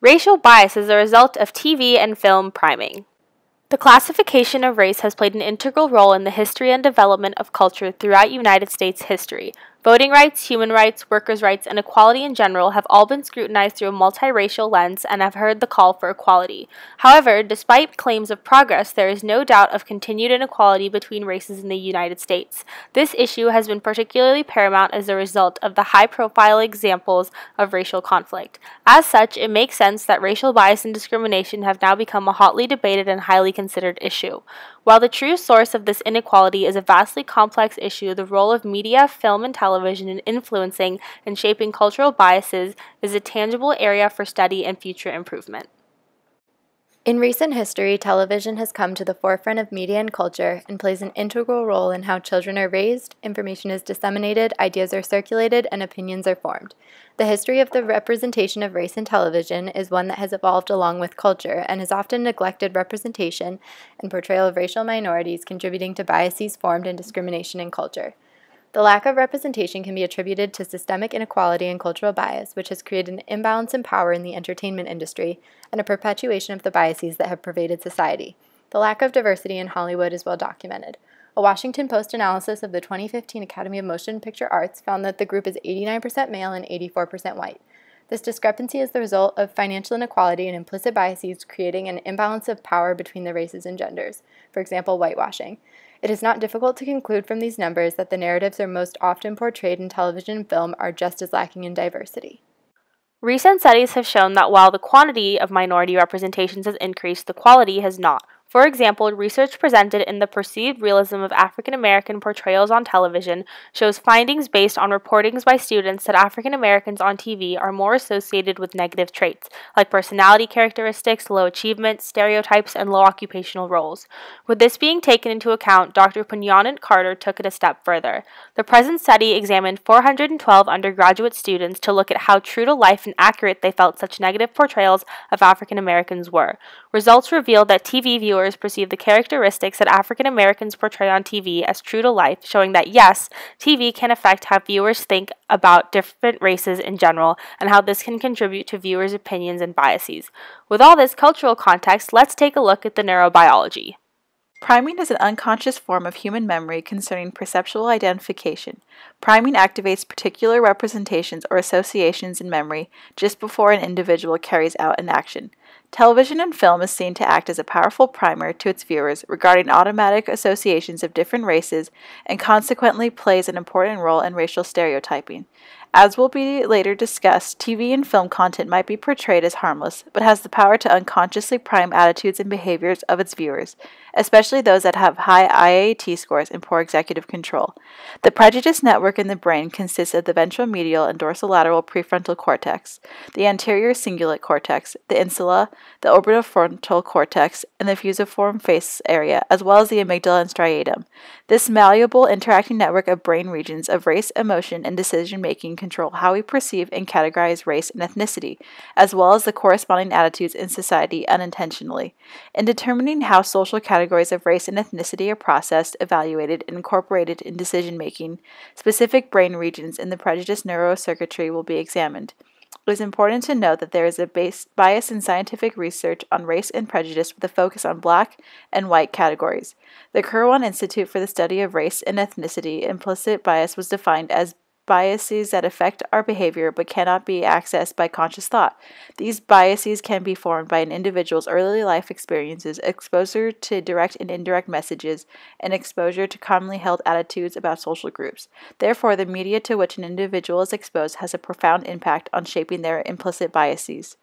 Racial bias is a result of TV and film priming. The classification of race has played an integral role in the history and development of culture throughout United States history. Voting rights, human rights, workers' rights, and equality in general have all been scrutinized through a multiracial lens and have heard the call for equality. However, despite claims of progress, there is no doubt of continued inequality between races in the United States. This issue has been particularly paramount as a result of the high-profile examples of racial conflict. As such, it makes sense that racial bias and discrimination have now become a hotly debated and highly considered issue. While the true source of this inequality is a vastly complex issue, the role of media, film, and television in influencing and shaping cultural biases is a tangible area for study and future improvement. In recent history, television has come to the forefront of media and culture and plays an integral role in how children are raised, information is disseminated, ideas are circulated, and opinions are formed. The history of the representation of race in television is one that has evolved along with culture and has often neglected representation and portrayal of racial minorities, contributing to biases formed and discrimination in culture. The lack of representation can be attributed to systemic inequality and cultural bias, which has created an imbalance in power in the entertainment industry and a perpetuation of the biases that have pervaded society. The lack of diversity in Hollywood is well documented. A Washington Post analysis of the 2015 Academy of Motion Picture Arts found that the group is 89% male and 84% white. This discrepancy is the result of financial inequality and implicit biases creating an imbalance of power between the races and genders, for example, whitewashing. It is not difficult to conclude from these numbers that the narratives are most often portrayed in television and film are just as lacking in diversity. Recent studies have shown that while the quantity of minority representations has increased, the quality has not. For example, research presented in The Perceived Realism of African American Portrayals on Television shows findings based on reportings by students that African Americans on TV are more associated with negative traits, like personality characteristics, low achievement, stereotypes, and low occupational roles. With this being taken into account, Dr. Punyanant Carter took it a step further. The present study examined 412 undergraduate students to look at how true to life and accurate they felt such negative portrayals of African Americans were. Results revealed that TV viewers perceive the characteristics that African Americans portray on TV as true to life, showing that yes, TV can affect how viewers think about different races in general, and how this can contribute to viewers' opinions and biases. With all this cultural context, let's take a look at the neurobiology. Priming is an unconscious form of human memory concerning perceptual identification. Priming activates particular representations or associations in memory just before an individual carries out an action. Television and film is seen to act as a powerful primer to its viewers regarding automatic associations of different races and consequently plays an important role in racial stereotyping. As will be later discussed, TV and film content might be portrayed as harmless, but has the power to unconsciously prime attitudes and behaviors of its viewers, especially those that have high IAT scores and poor executive control. The prejudice network in the brain consists of the ventromedial and dorsolateral prefrontal cortex, the anterior cingulate cortex, the insula, the orbitofrontal cortex, and the fusiform face area, as well as the amygdala and striatum. This malleable interacting network of brain regions of race, emotion, and decision-making control how we perceive and categorize race and ethnicity, as well as the corresponding attitudes in society unintentionally. In determining how social categories of race and ethnicity are processed, evaluated, and incorporated in decision-making, specific brain regions in the prejudice neurocircuitry will be examined. It is important to note that there is a bias in scientific research on race and prejudice with a focus on black and white categories. The Kirwan Institute for the Study of Race and Ethnicity implicit bias was defined as biases that affect our behavior but cannot be accessed by conscious thought. These biases can be formed by an individual's early life experiences, exposure to direct and indirect messages, and exposure to commonly held attitudes about social groups. Therefore, the media to which an individual is exposed has a profound impact on shaping their implicit biases.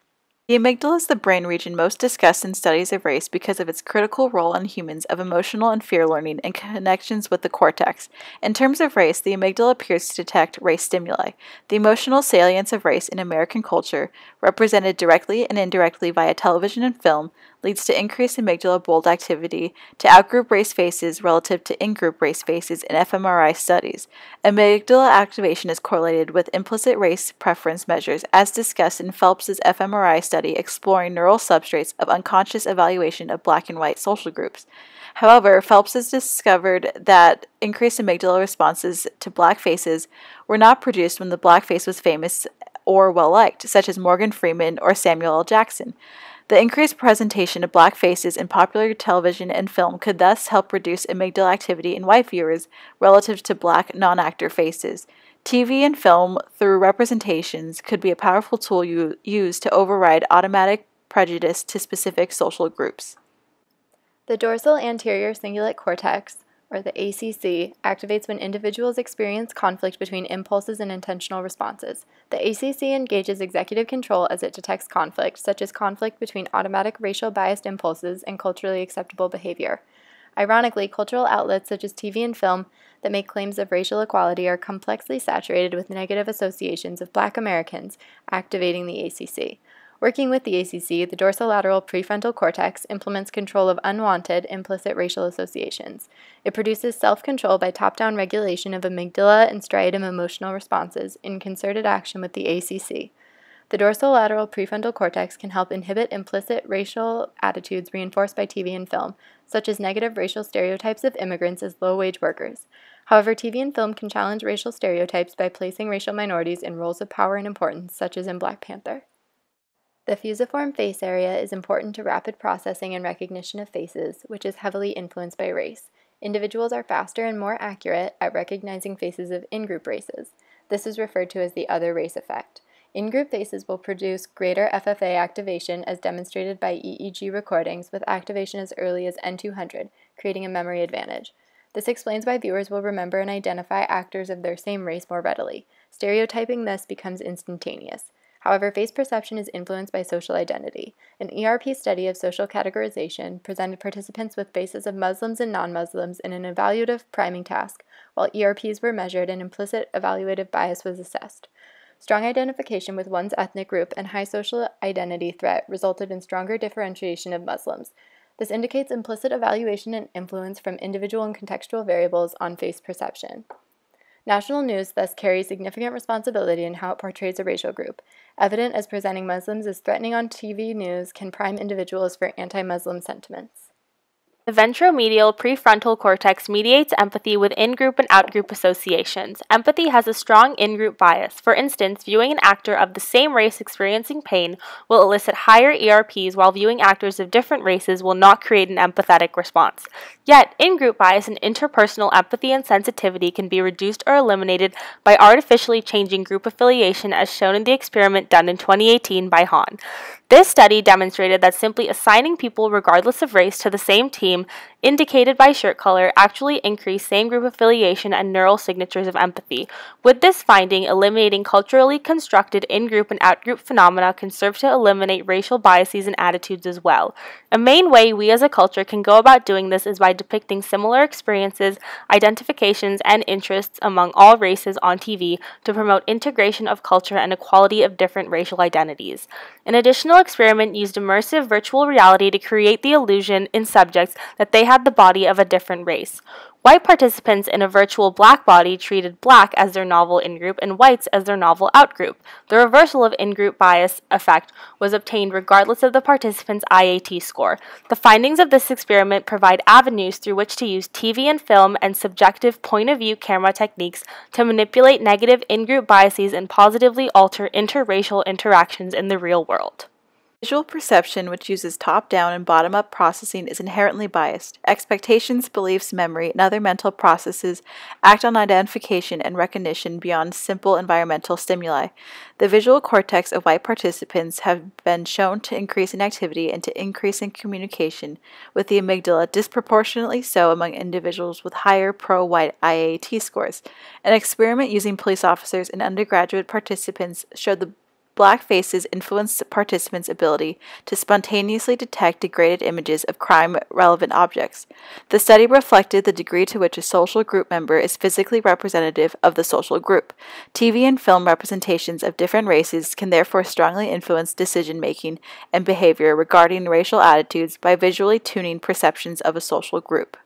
The amygdala is the brain region most discussed in studies of race because of its critical role in humans of emotional and fear learning and connections with the cortex. In terms of race, the amygdala appears to detect race stimuli. The emotional salience of race in American culture, represented directly and indirectly via television and film, leads to increased amygdala bold activity to outgroup race faces relative to in-group race faces in fMRI studies. Amygdala activation is correlated with implicit race preference measures, as discussed in Phelps's fMRI study exploring neural substrates of unconscious evaluation of black and white social groups. However, Phelps has discovered that increased amygdala responses to black faces were not produced when the black face was famous or well-liked, such as Morgan Freeman or Samuel L. Jackson. The increased presentation of black faces in popular television and film could thus help reduce amygdala activity in white viewers relative to black non-actor faces. TV and film, through representations, could be a powerful tool used to override automatic prejudice to specific social groups. The dorsal anterior cingulate cortex, or the ACC, activates when individuals experience conflict between impulses and intentional responses. The ACC engages executive control as it detects conflict, such as conflict between automatic racial biased impulses and culturally acceptable behavior. Ironically, cultural outlets such as TV and film that make claims of racial equality are complexly saturated with negative associations of Black Americans, activating the ACC. Working with the ACC, the dorsolateral prefrontal cortex implements control of unwanted, implicit racial associations. It produces self-control by top-down regulation of amygdala and striatum emotional responses in concerted action with the ACC. The dorsolateral prefrontal cortex can help inhibit implicit racial attitudes reinforced by TV and film, such as negative racial stereotypes of immigrants as low-wage workers. However, TV and film can challenge racial stereotypes by placing racial minorities in roles of power and importance, such as in Black Panther. The fusiform face area is important to rapid processing and recognition of faces, which is heavily influenced by race. Individuals are faster and more accurate at recognizing faces of in-group races. This is referred to as the other race effect. In-group faces will produce greater FFA activation as demonstrated by EEG recordings with activation as early as N200, creating a memory advantage. This explains why viewers will remember and identify actors of their same race more readily. Stereotyping thus becomes instantaneous. However, face perception is influenced by social identity. An ERP study of social categorization presented participants with faces of Muslims and non-Muslims in an evaluative priming task, while ERPs were measured and implicit evaluative bias was assessed. Strong identification with one's ethnic group and high social identity threat resulted in stronger differentiation of Muslims. This indicates implicit evaluation and influence from individual and contextual variables on face perception. National news thus carries significant responsibility in how it portrays a racial group. Evident as presenting Muslims as threatening on TV news can prime individuals for anti-Muslim sentiments. The ventromedial prefrontal cortex mediates empathy with in-group and out-group associations. Empathy has a strong in-group bias. For instance, viewing an actor of the same race experiencing pain will elicit higher ERPs, while viewing actors of different races will not create an empathetic response. Yet, in-group bias and interpersonal empathy and sensitivity can be reduced or eliminated by artificially changing group affiliation, as shown in the experiment done in 2018 by Hahn. This study demonstrated that simply assigning people regardless of race to the same team, indicated by shirt color, actually increased same-group affiliation and neural signatures of empathy. With this finding, eliminating culturally constructed in-group and out-group phenomena can serve to eliminate racial biases and attitudes as well. A main way we as a culture can go about doing this is by depicting similar experiences, identifications, and interests among all races on TV to promote integration of culture and equality of different racial identities. An additional experiment used immersive virtual reality to create the illusion in subjects that they had the body of a different race. White participants in a virtual black body treated black as their novel in-group and whites as their novel out-group. The reversal of in-group bias effect was obtained regardless of the participants' IAT score. The findings of this experiment provide avenues through which to use TV and film and subjective point-of-view camera techniques to manipulate negative in-group biases and positively alter interracial interactions in the real world. Visual perception, which uses top-down and bottom-up processing, is inherently biased. Expectations, beliefs, memory, and other mental processes act on identification and recognition beyond simple environmental stimuli. The visual cortex of white participants have been shown to increase in activity and to increase in communication, with the amygdala disproportionately so among individuals with higher pro-white IAT scores. An experiment using police officers and undergraduate participants showed the black faces influenced participants' ability to spontaneously detect degraded images of crime-relevant objects. The study reflected the degree to which a social group member is physically representative of the social group. TV and film representations of different races can therefore strongly influence decision-making and behavior regarding racial attitudes by visually tuning perceptions of a social group.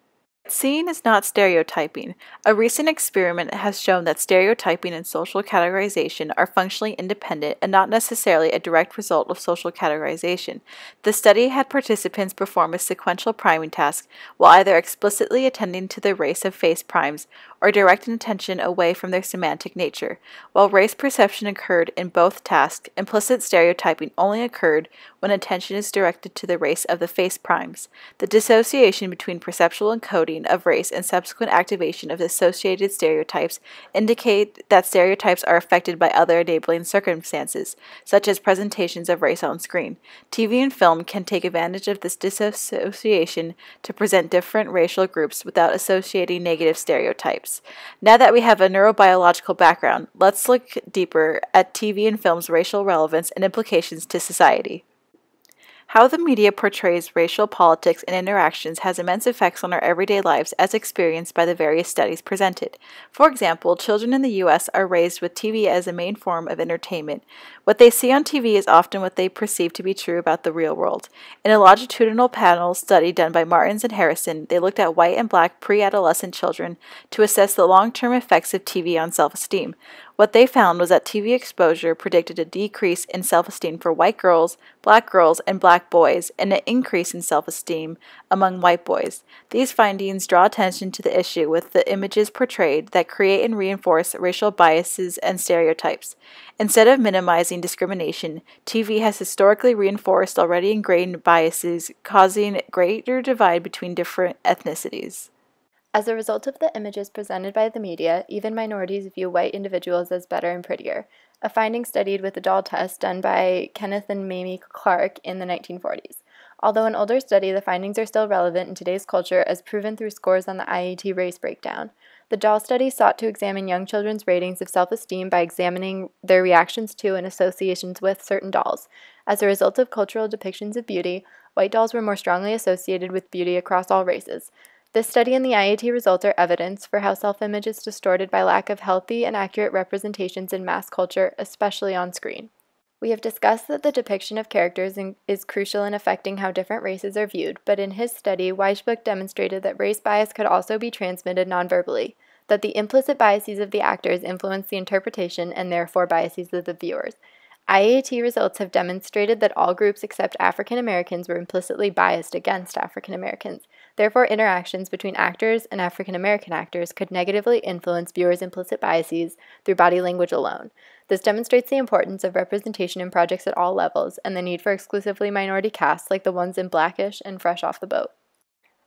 Seeing is not stereotyping. A recent experiment has shown that stereotyping and social categorization are functionally independent and not necessarily a direct result of social categorization. The study had participants perform a sequential priming task while either explicitly attending to the race of face primes or directing attention away from their semantic nature. While race perception occurred in both tasks, implicit stereotyping only occurred when attention is directed to the race of the face primes. The dissociation between perceptual encoding of race and subsequent activation of associated stereotypes indicate that stereotypes are affected by other enabling circumstances, such as presentations of race on screen. TV and film can take advantage of this dissociation to present different racial groups without associating negative stereotypes. Now that we have a neurobiological background, let's look deeper at TV and film's racial relevance and implications to society. How the media portrays racial politics and interactions has immense effects on our everyday lives as experienced by the various studies presented. For example, children in the U.S. are raised with TV as a main form of entertainment. What they see on TV is often what they perceive to be true about the real world. In a longitudinal panel study done by Martins and Harrison, they looked at white and black pre-adolescent children to assess the long-term effects of TV on self-esteem. What they found was that TV exposure predicted a decrease in self-esteem for white girls, and black boys, and an increase in self-esteem among white boys. These findings draw attention to the issue with the images portrayed that create and reinforce racial biases and stereotypes. Instead of minimizing discrimination, TV has historically reinforced already ingrained biases, causing greater divide between different ethnicities. As a result of the images presented by the media, even minorities view white individuals as better and prettier, a finding studied with the doll test done by Kenneth and Mamie Clark in the 1940s. Although an older study, the findings are still relevant in today's culture as proven through scores on the IAT race breakdown. The doll study sought to examine young children's ratings of self-esteem by examining their reactions to and associations with certain dolls. As a result of cultural depictions of beauty, white dolls were more strongly associated with beauty across all races. This study and the IAT results are evidence for how self-image is distorted by lack of healthy and accurate representations in mass culture, especially on screen. We have discussed that the depiction of characters is crucial in affecting how different races are viewed, but in his study, Weisbuch demonstrated that race bias could also be transmitted nonverbally, that the implicit biases of the actors influence the interpretation and therefore biases of the viewers. IAT results have demonstrated that all groups except African Americans were implicitly biased against African Americans. Therefore, interactions between actors and African American actors could negatively influence viewers' implicit biases through body language alone. This demonstrates the importance of representation in projects at all levels and the need for exclusively minority casts like the ones in Blackish and Fresh Off the Boat.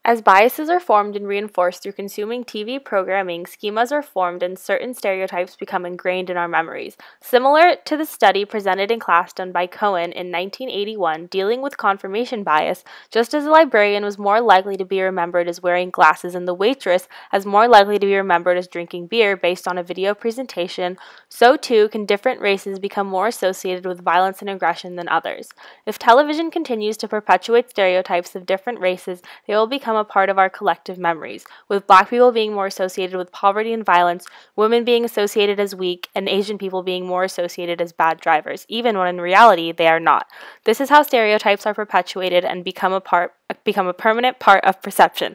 As biases are formed and reinforced through consuming TV programming, schemas are formed and certain stereotypes become ingrained in our memories. Similar to the study presented in class done by Cohen in 1981 dealing with confirmation bias, just as a librarian was more likely to be remembered as wearing glasses and the waitress as more likely to be remembered as drinking beer based on a video presentation, so too can different races become more associated with violence and aggression than others. If television continues to perpetuate stereotypes of different races, they will become a part of our collective memories, with black people being more associated with poverty and violence, women being associated as weak, and Asian people being more associated as bad drivers, even when in reality they are not. This is how stereotypes are perpetuated and become a permanent part of perception.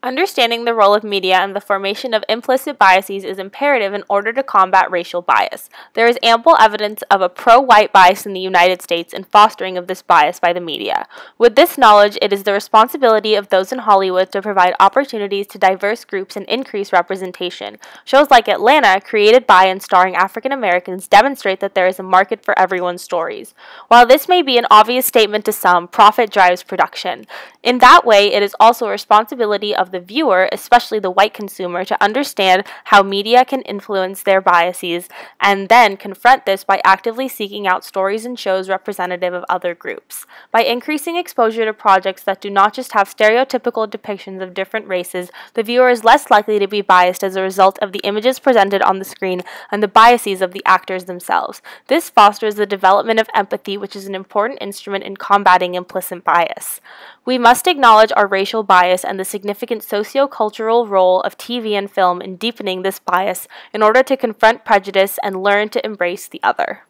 Understanding the role of media and the formation of implicit biases is imperative in order to combat racial bias. There is ample evidence of a pro-white bias in the United States and fostering of this bias by the media. With this knowledge, it is the responsibility of those in Hollywood to provide opportunities to diverse groups and increase representation. Shows like Atlanta, created by and starring African Americans, demonstrate that there is a market for everyone's stories. While this may be an obvious statement to some, profit drives production. In that way, it is also a responsibility of the viewer, especially the white consumer, to understand how media can influence their biases and then confront this by actively seeking out stories and shows representative of other groups. By increasing exposure to projects that do not just have stereotypical depictions of different races, the viewer is less likely to be biased as a result of the images presented on the screen and the biases of the actors themselves. This fosters the development of empathy, which is an important instrument in combating implicit bias. We must acknowledge our racial bias and the significant socio-cultural role of TV and film in deepening this bias in order to confront prejudice and learn to embrace the other.